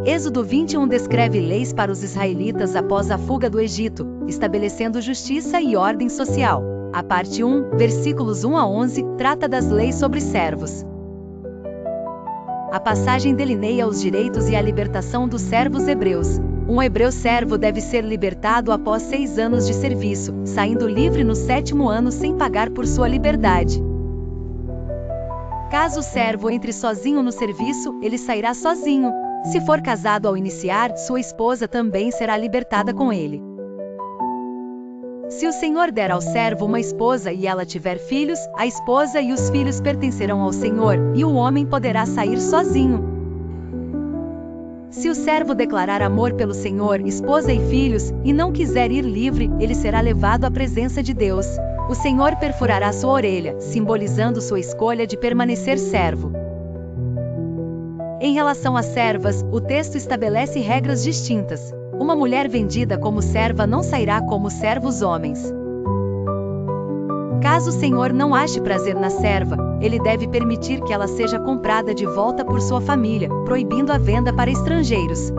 Êxodo 21 descreve leis para os israelitas após a fuga do Egito, estabelecendo justiça e ordem social. A parte 1, versículos 1 a 11, trata das leis sobre servos. A passagem delineia os direitos e a libertação dos servos hebreus. Um hebreu servo deve ser libertado após 6 anos de serviço, saindo livre no 7º ano sem pagar por sua liberdade. Caso o servo entre sozinho no serviço, ele sairá sozinho. Se for casado ao iniciar, sua esposa também será libertada com ele. Se o Senhor der ao servo uma esposa e ela tiver filhos, a esposa e os filhos pertencerão ao Senhor, e o homem poderá sair sozinho. Se o servo declarar amor pelo Senhor, esposa e filhos, e não quiser ir livre, ele será levado à presença de Deus. O Senhor perfurará sua orelha, simbolizando sua escolha de permanecer servo. Em relação às servas, o texto estabelece regras distintas. Uma mulher vendida como serva não sairá como servos homens. Caso o Senhor não ache prazer na serva, ele deve permitir que ela seja comprada de volta por sua família, proibindo a venda para estrangeiros.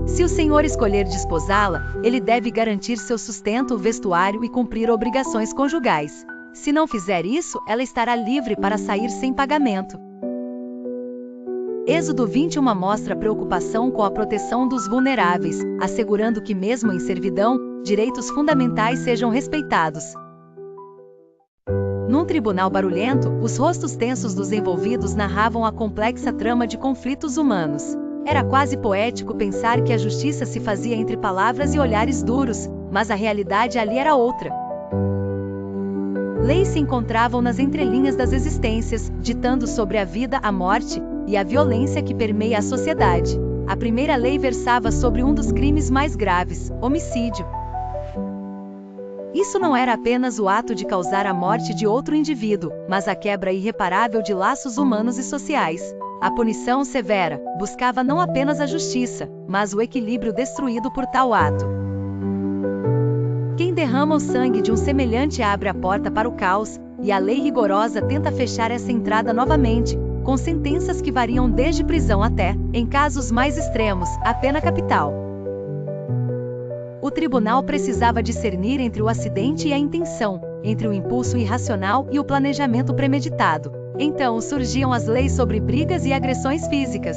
Se o Senhor escolher desposá-la, ele deve garantir seu sustento, vestuário e cumprir obrigações conjugais. Se não fizer isso, ela estará livre para sair sem pagamento. Êxodo 21 mostra preocupação com a proteção dos vulneráveis, assegurando que mesmo em servidão, direitos fundamentais sejam respeitados. Num tribunal barulhento, os rostos tensos dos envolvidos narravam a complexa trama de conflitos humanos. Era quase poético pensar que a justiça se fazia entre palavras e olhares duros, mas a realidade ali era outra. Leis se encontravam nas entrelinhas das existências, ditando sobre a vida, a morte e a violência que permeia a sociedade. A primeira lei versava sobre um dos crimes mais graves, homicídio. Isso não era apenas o ato de causar a morte de outro indivíduo, mas a quebra irreparável de laços humanos e sociais. A punição severa buscava não apenas a justiça, mas o equilíbrio destruído por tal ato. Quem derrama o sangue de um semelhante abre a porta para o caos, e a lei rigorosa tenta fechar essa entrada novamente, com sentenças que variam desde prisão até, em casos mais extremos, a pena capital. O tribunal precisava discernir entre o acidente e a intenção, entre o impulso irracional e o planejamento premeditado. Então surgiam as leis sobre brigas e agressões físicas.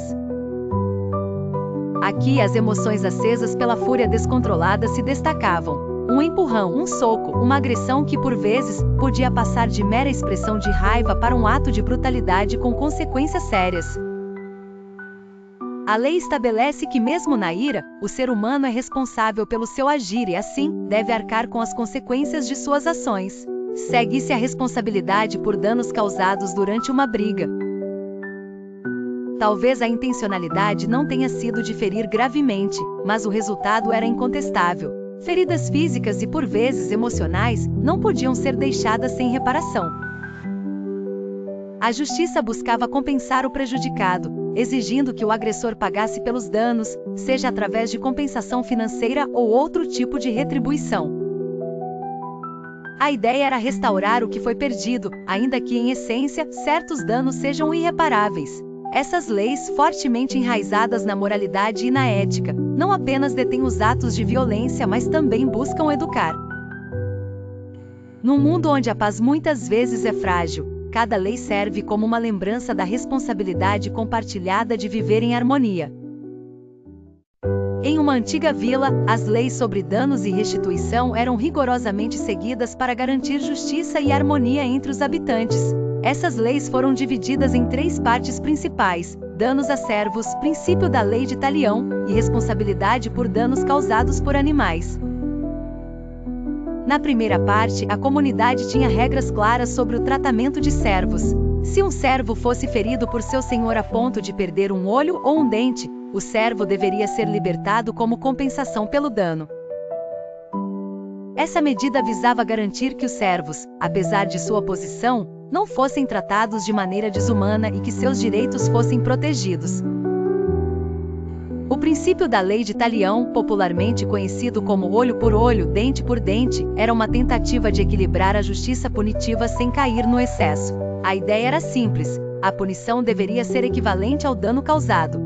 Aqui as emoções acesas pela fúria descontrolada se destacavam. Um empurrão, um soco, uma agressão que por vezes podia passar de mera expressão de raiva para um ato de brutalidade com consequências sérias. A lei estabelece que mesmo na ira, o ser humano é responsável pelo seu agir e assim, deve arcar com as consequências de suas ações. Segue-se a responsabilidade por danos causados durante uma briga. Talvez a intencionalidade não tenha sido de ferir gravemente, mas o resultado era incontestável. Feridas físicas e por vezes emocionais não podiam ser deixadas sem reparação. A justiça buscava compensar o prejudicado, exigindo que o agressor pagasse pelos danos, seja através de compensação financeira ou outro tipo de retribuição. A ideia era restaurar o que foi perdido, ainda que em essência, certos danos sejam irreparáveis. Essas leis, fortemente enraizadas na moralidade e na ética, não apenas detêm os atos de violência, mas também buscam educar. Num mundo onde a paz muitas vezes é frágil, cada lei serve como uma lembrança da responsabilidade compartilhada de viver em harmonia. Em uma antiga vila, as leis sobre danos e restituição eram rigorosamente seguidas para garantir justiça e harmonia entre os habitantes. Essas leis foram divididas em 3 partes principais: danos a servos, princípio da lei de talião, e responsabilidade por danos causados por animais. Na primeira parte, a comunidade tinha regras claras sobre o tratamento de servos. Se um servo fosse ferido por seu senhor a ponto de perder um olho ou um dente, o servo deveria ser libertado como compensação pelo dano. Essa medida visava garantir que os servos, apesar de sua posição, não fossem tratados de maneira desumana e que seus direitos fossem protegidos. O princípio da lei de talião, popularmente conhecido como olho por olho, dente por dente, era uma tentativa de equilibrar a justiça punitiva sem cair no excesso. A ideia era simples: a punição deveria ser equivalente ao dano causado.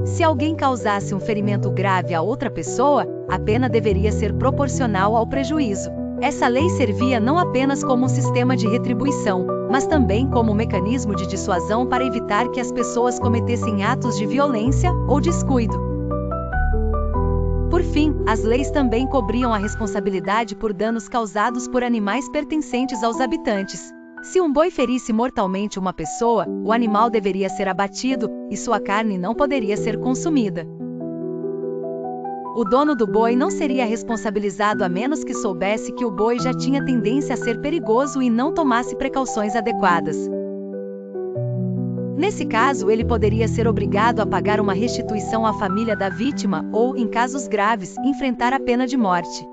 Se alguém causasse um ferimento grave a outra pessoa, a pena deveria ser proporcional ao prejuízo. Essa lei servia não apenas como um sistema de retribuição, mas também como um mecanismo de dissuasão para evitar que as pessoas cometessem atos de violência ou descuido. Por fim, as leis também cobriam a responsabilidade por danos causados por animais pertencentes aos habitantes. Se um boi ferisse mortalmente uma pessoa, o animal deveria ser abatido, e sua carne não poderia ser consumida. O dono do boi não seria responsabilizado a menos que soubesse que o boi já tinha tendência a ser perigoso e não tomasse precauções adequadas. Nesse caso, ele poderia ser obrigado a pagar uma restituição à família da vítima ou, em casos graves, enfrentar a pena de morte.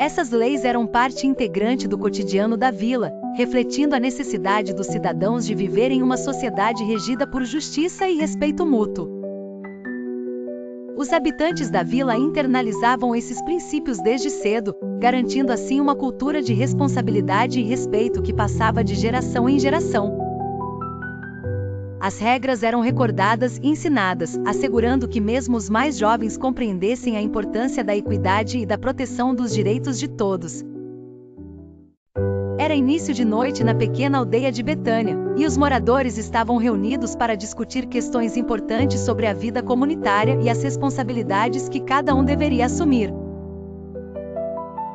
Essas leis eram parte integrante do cotidiano da vila, refletindo a necessidade dos cidadãos de viver em uma sociedade regida por justiça e respeito mútuo. Os habitantes da vila internalizavam esses princípios desde cedo, garantindo assim uma cultura de responsabilidade e respeito que passava de geração em geração. As regras eram recordadas e ensinadas, assegurando que mesmo os mais jovens compreendessem a importância da equidade e da proteção dos direitos de todos. Era início de noite na pequena aldeia de Betânia, e os moradores estavam reunidos para discutir questões importantes sobre a vida comunitária e as responsabilidades que cada um deveria assumir.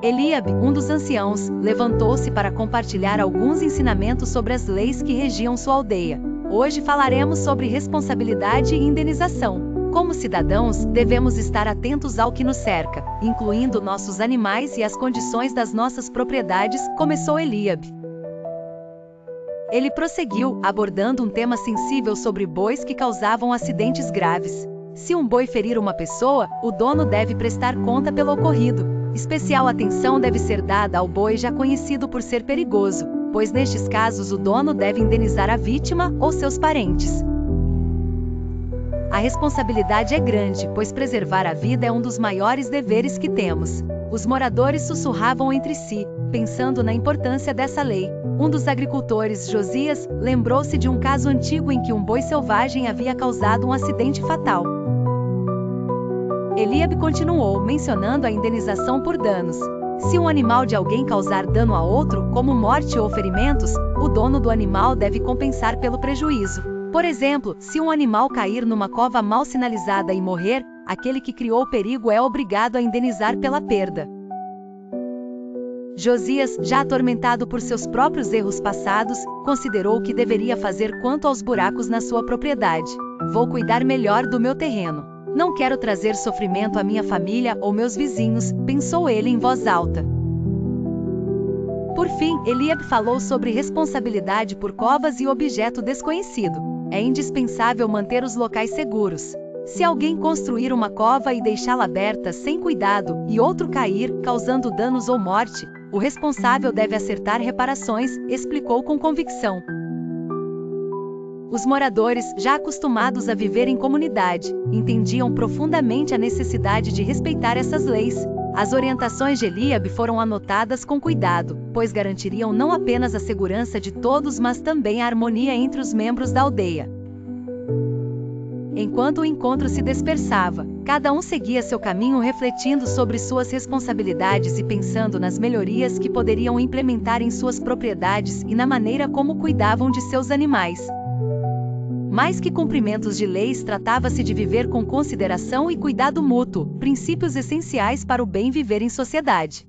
Eliabe, um dos anciãos, levantou-se para compartilhar alguns ensinamentos sobre as leis que regiam sua aldeia. Hoje falaremos sobre responsabilidade e indenização. Como cidadãos, devemos estar atentos ao que nos cerca, incluindo nossos animais e as condições das nossas propriedades, começou Eliabe. Ele prosseguiu, abordando um tema sensível sobre bois que causavam acidentes graves. Se um boi ferir uma pessoa, o dono deve prestar conta pelo ocorrido. Especial atenção deve ser dada ao boi já conhecido por ser perigoso, pois nestes casos o dono deve indenizar a vítima ou seus parentes. A responsabilidade é grande, pois preservar a vida é um dos maiores deveres que temos. Os moradores sussurravam entre si, pensando na importância dessa lei. Um dos agricultores, Josias, lembrou-se de um caso antigo em que um boi selvagem havia causado um acidente fatal. Eliabe continuou, mencionando a indenização por danos. Se um animal de alguém causar dano a outro, como morte ou ferimentos, o dono do animal deve compensar pelo prejuízo. Por exemplo, se um animal cair numa cova mal sinalizada e morrer, aquele que criou o perigo é obrigado a indenizar pela perda. Josias, já atormentado por seus próprios erros passados, considerou que deveria fazer quanto aos buracos na sua propriedade. Vou cuidar melhor do meu terreno. Não quero trazer sofrimento à minha família ou meus vizinhos, pensou ele em voz alta. Por fim, Eliabe falou sobre responsabilidade por covas e objeto desconhecido. É indispensável manter os locais seguros. Se alguém construir uma cova e deixá-la aberta sem cuidado, e outro cair, causando danos ou morte, o responsável deve acertar reparações, explicou com convicção. Os moradores, já acostumados a viver em comunidade, entendiam profundamente a necessidade de respeitar essas leis. As orientações de Eliabe foram anotadas com cuidado, pois garantiriam não apenas a segurança de todos, mas também a harmonia entre os membros da aldeia. Enquanto o encontro se dispersava, cada um seguia seu caminho refletindo sobre suas responsabilidades e pensando nas melhorias que poderiam implementar em suas propriedades e na maneira como cuidavam de seus animais. Mais que cumprimentos de leis, tratava-se de viver com consideração e cuidado mútuo, princípios essenciais para o bem viver em sociedade.